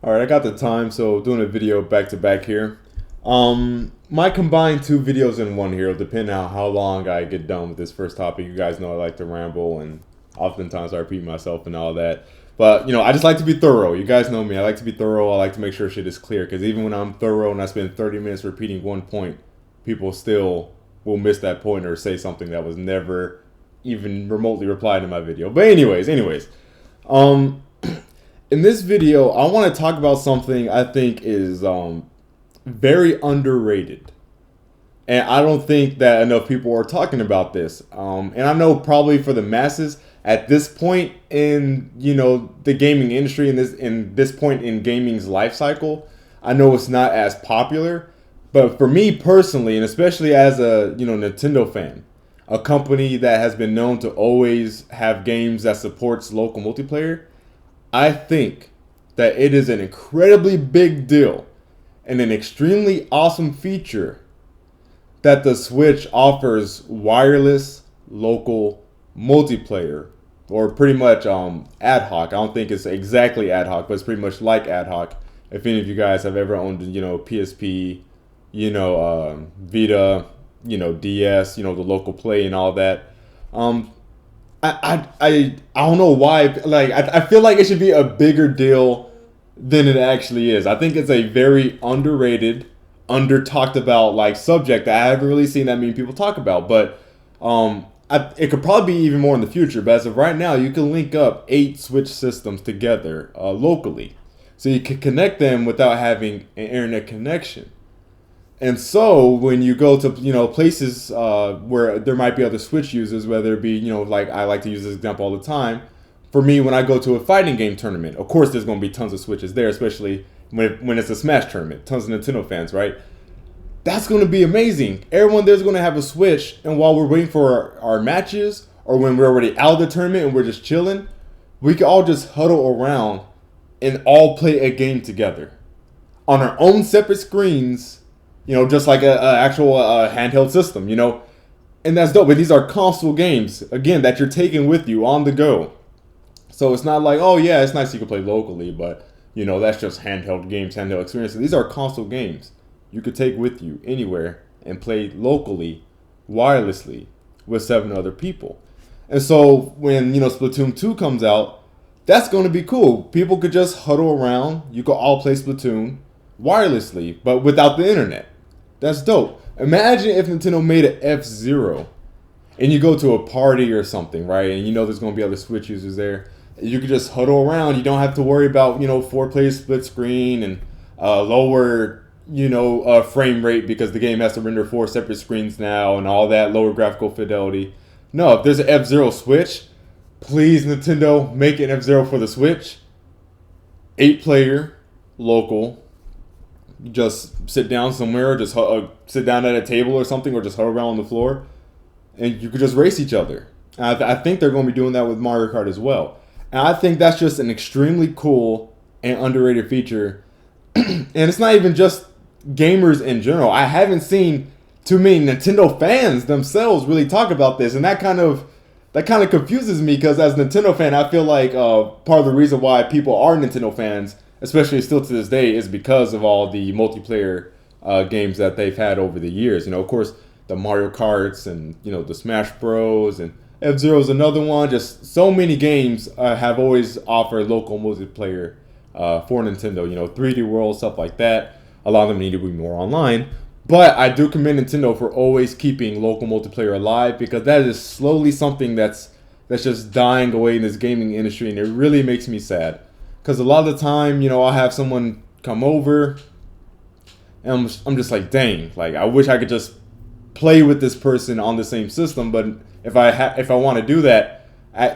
All right, I got the time, so doing a video back to back here. My combined two videos in one here, depending on how long I get done with this first topic. You guys know I like to ramble, and oftentimes I repeat myself and all that. But I just like to be thorough. You guys know me. I like to be thorough. I like to make sure shit is clear, because even when I'm thorough and I spend 30 minutes repeating one point, people still will miss that point or say something that was never even remotely replied in my video. But anyways, um, in this video, I want to talk about something I think is very underrated. And I don't think that enough people are talking about this. And I know probably for the masses at this point in the gaming industry, in this point in gaming's life cycle, I know it's not as popular. But for me personally, and especially as a Nintendo fan, a company that has been known to always have games that supports local multiplayer, I think that it is an incredibly big deal and an extremely awesome feature that the Switch offers wireless local multiplayer, or pretty much ad hoc. I don't think it's exactly ad hoc, but it's pretty much like ad hoc. If any of you guys have ever owned PSP, Vita, DS, the local play and all that. I don't know why. Like I feel like it should be a bigger deal than it actually is. I think it's a very underrated, under talked about like subject that I haven't really seen that many people talk about. But it could probably be even more in the future. But as of right now, you can link up 8 Switch systems together locally, so you can connect them without having an internet connection. And so when you go to places where there might be other Switch users, whether it be like I like to use this example all the time. For me, when I go to a fighting game tournament, of course there's going to be tons of Switches there, especially when it's a Smash tournament, tons of Nintendo fans, right? That's going to be amazing. Everyone there's going to have a Switch, and while we're waiting for our matches, or when we're already out of the tournament and we're just chilling, we can all just huddle around and all play a game together on our own separate screens. Just like a actual handheld system, and that's dope. But these are console games, again, that you're taking with you on the go. So it's not like, oh yeah, it's nice you can play locally, but that's just handheld games, handheld experiences. These are console games you could take with you anywhere and play locally, wirelessly, with 7 other people. And so when Splatoon 2 comes out, that's going to be cool. People could just huddle around. You could all play Splatoon wirelessly, but without the internet. That's dope. Imagine if Nintendo made an F-Zero and you go to a party or something, right? And there's going to be other Switch users there. You could just huddle around. You don't have to worry about, 4-player split screen and lower, frame rate because the game has to render 4 separate screens now and all that, lower graphical fidelity. No, if there's an F-Zero Switch, please, Nintendo, make an F-Zero for the Switch. 8-player, local. You just sit down somewhere, just sit down at a table or something, or just huddle around on the floor, and you could just race each other. And I think they're going to be doing that with Mario Kart as well. And I think that's just an extremely cool and underrated feature. And it's not even just gamers in general. I haven't seen too many Nintendo fans themselves really talk about this, and that kind of confuses me, because as a Nintendo fan, I feel like part of the reason why people are Nintendo fans, especially still to this day, is because of all the multiplayer games that they've had over the years. Of course, the Mario Karts and, the Smash Bros. And F-Zero is another one. Just so many games have always offered local multiplayer for Nintendo. 3D World, stuff like that. A lot of them need to be more online. But I do commend Nintendo for always keeping local multiplayer alive, because that is slowly something that's just dying away in this gaming industry, and it really makes me sad. Because a lot of the time, I'll have someone come over, and I'm just like, dang, like I wish I could just play with this person on the same system. But if I want to do that,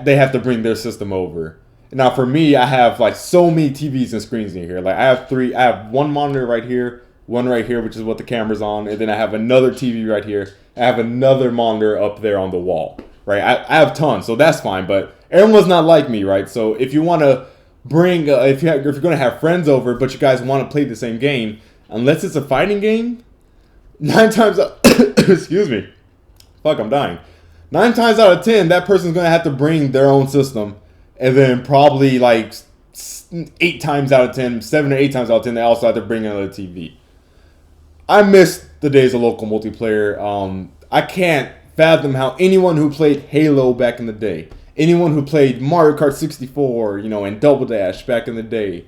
they have to bring their system over. Now for me, I have like so many TVs and screens in here. Like I have one monitor right here, one right here, which is what the camera's on, and then I have another TV right here. I have another monitor up there on the wall, right? I have tons, so that's fine. But everyone's not like me, right? So if you want to bring if you're going to have friends over, but you guys want to play the same game, unless it's a fighting game, 9 times excuse me, fuck, I'm dying. 9 times out of 10, that person's going to have to bring their own system, and then probably like 8 times out of 10, 7 or 8 times out of 10, they also have to bring another TV. I miss the days of local multiplayer. I can't fathom how anyone who played Halo back in the day, anyone who played Mario Kart 64, and Double Dash back in the day,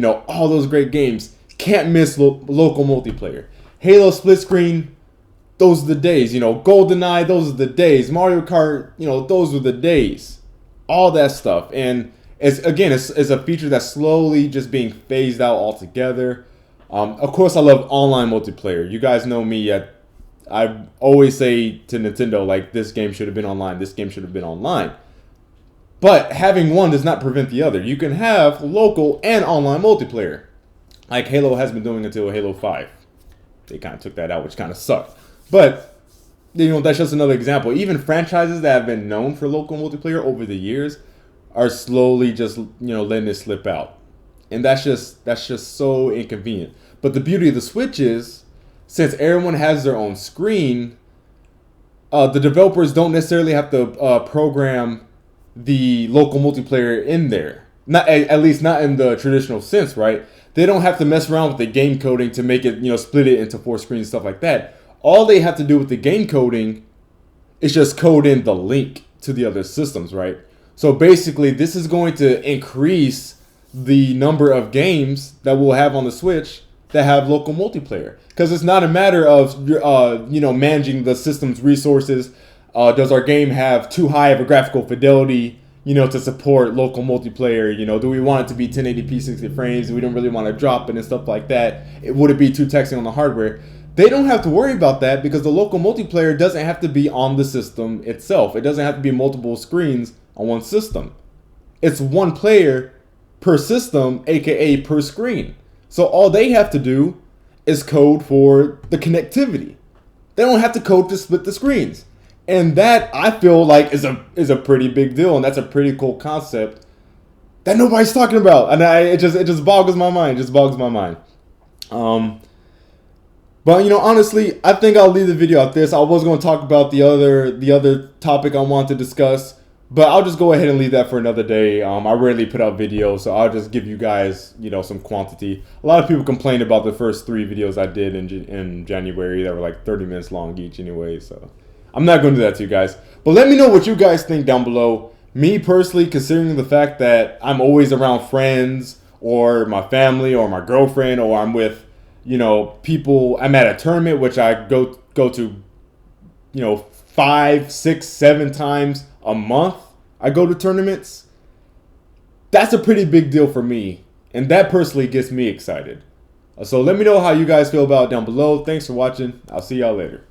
all those great games, can't miss local multiplayer. Halo split screen, those are the days. GoldenEye, those are the days. Mario Kart, those were the days. All that stuff. And it's a feature that's slowly just being phased out altogether. Of course, I love online multiplayer. You guys know me. I always say to Nintendo, like, this game should have been online. This game should have been online. But having one does not prevent the other. You can have local and online multiplayer, like Halo has been doing until Halo 5. They kind of took that out, which kind of sucked. But, that's just another example. Even franchises that have been known for local multiplayer over the years are slowly just, letting it slip out. And that's just so inconvenient. But the beauty of the Switch is, since everyone has their own screen, the developers don't necessarily have to program the local multiplayer in there. Not at least not in the traditional sense, right? They don't have to mess around with the game coding to make it, split it into 4 screens and stuff like that. All they have to do with the game coding is just code in the link to the other systems, right? So basically, this is going to increase the number of games that we'll have on the Switch that have local multiplayer. Because it's not a matter of, managing the system's resources. Does our game have too high of a graphical fidelity, to support local multiplayer? Do we want it to be 1080p 60 frames? We don't really want to drop it and stuff like that. Would it be too taxing on the hardware? They don't have to worry about that because the local multiplayer doesn't have to be on the system itself. It doesn't have to be multiple screens on one system. It's one player per system, aka per screen. So all they have to do is code for the connectivity. They don't have to code to split the screens. And that, I feel like, is a pretty big deal, and that's a pretty cool concept that nobody's talking about. And it just boggles my mind. But honestly, I think I'll leave the video at this. I was going to talk about the other topic I want to discuss, but I'll just go ahead and leave that for another day. I rarely put out videos, so I'll just give you guys, some quantity. A lot of people complained about the first 3 videos I did in January that were like 30 minutes long each anyway, so I'm not going to do that to you guys. But let me know what you guys think down below. Me personally, considering the fact that I'm always around friends or my family or my girlfriend, or I'm with, people, I'm at a tournament, which I go to, 5, 6, 7 times a month. I go to tournaments. That's a pretty big deal for me. And that personally gets me excited. So let me know how you guys feel about it down below. Thanks for watching. I'll see y'all later.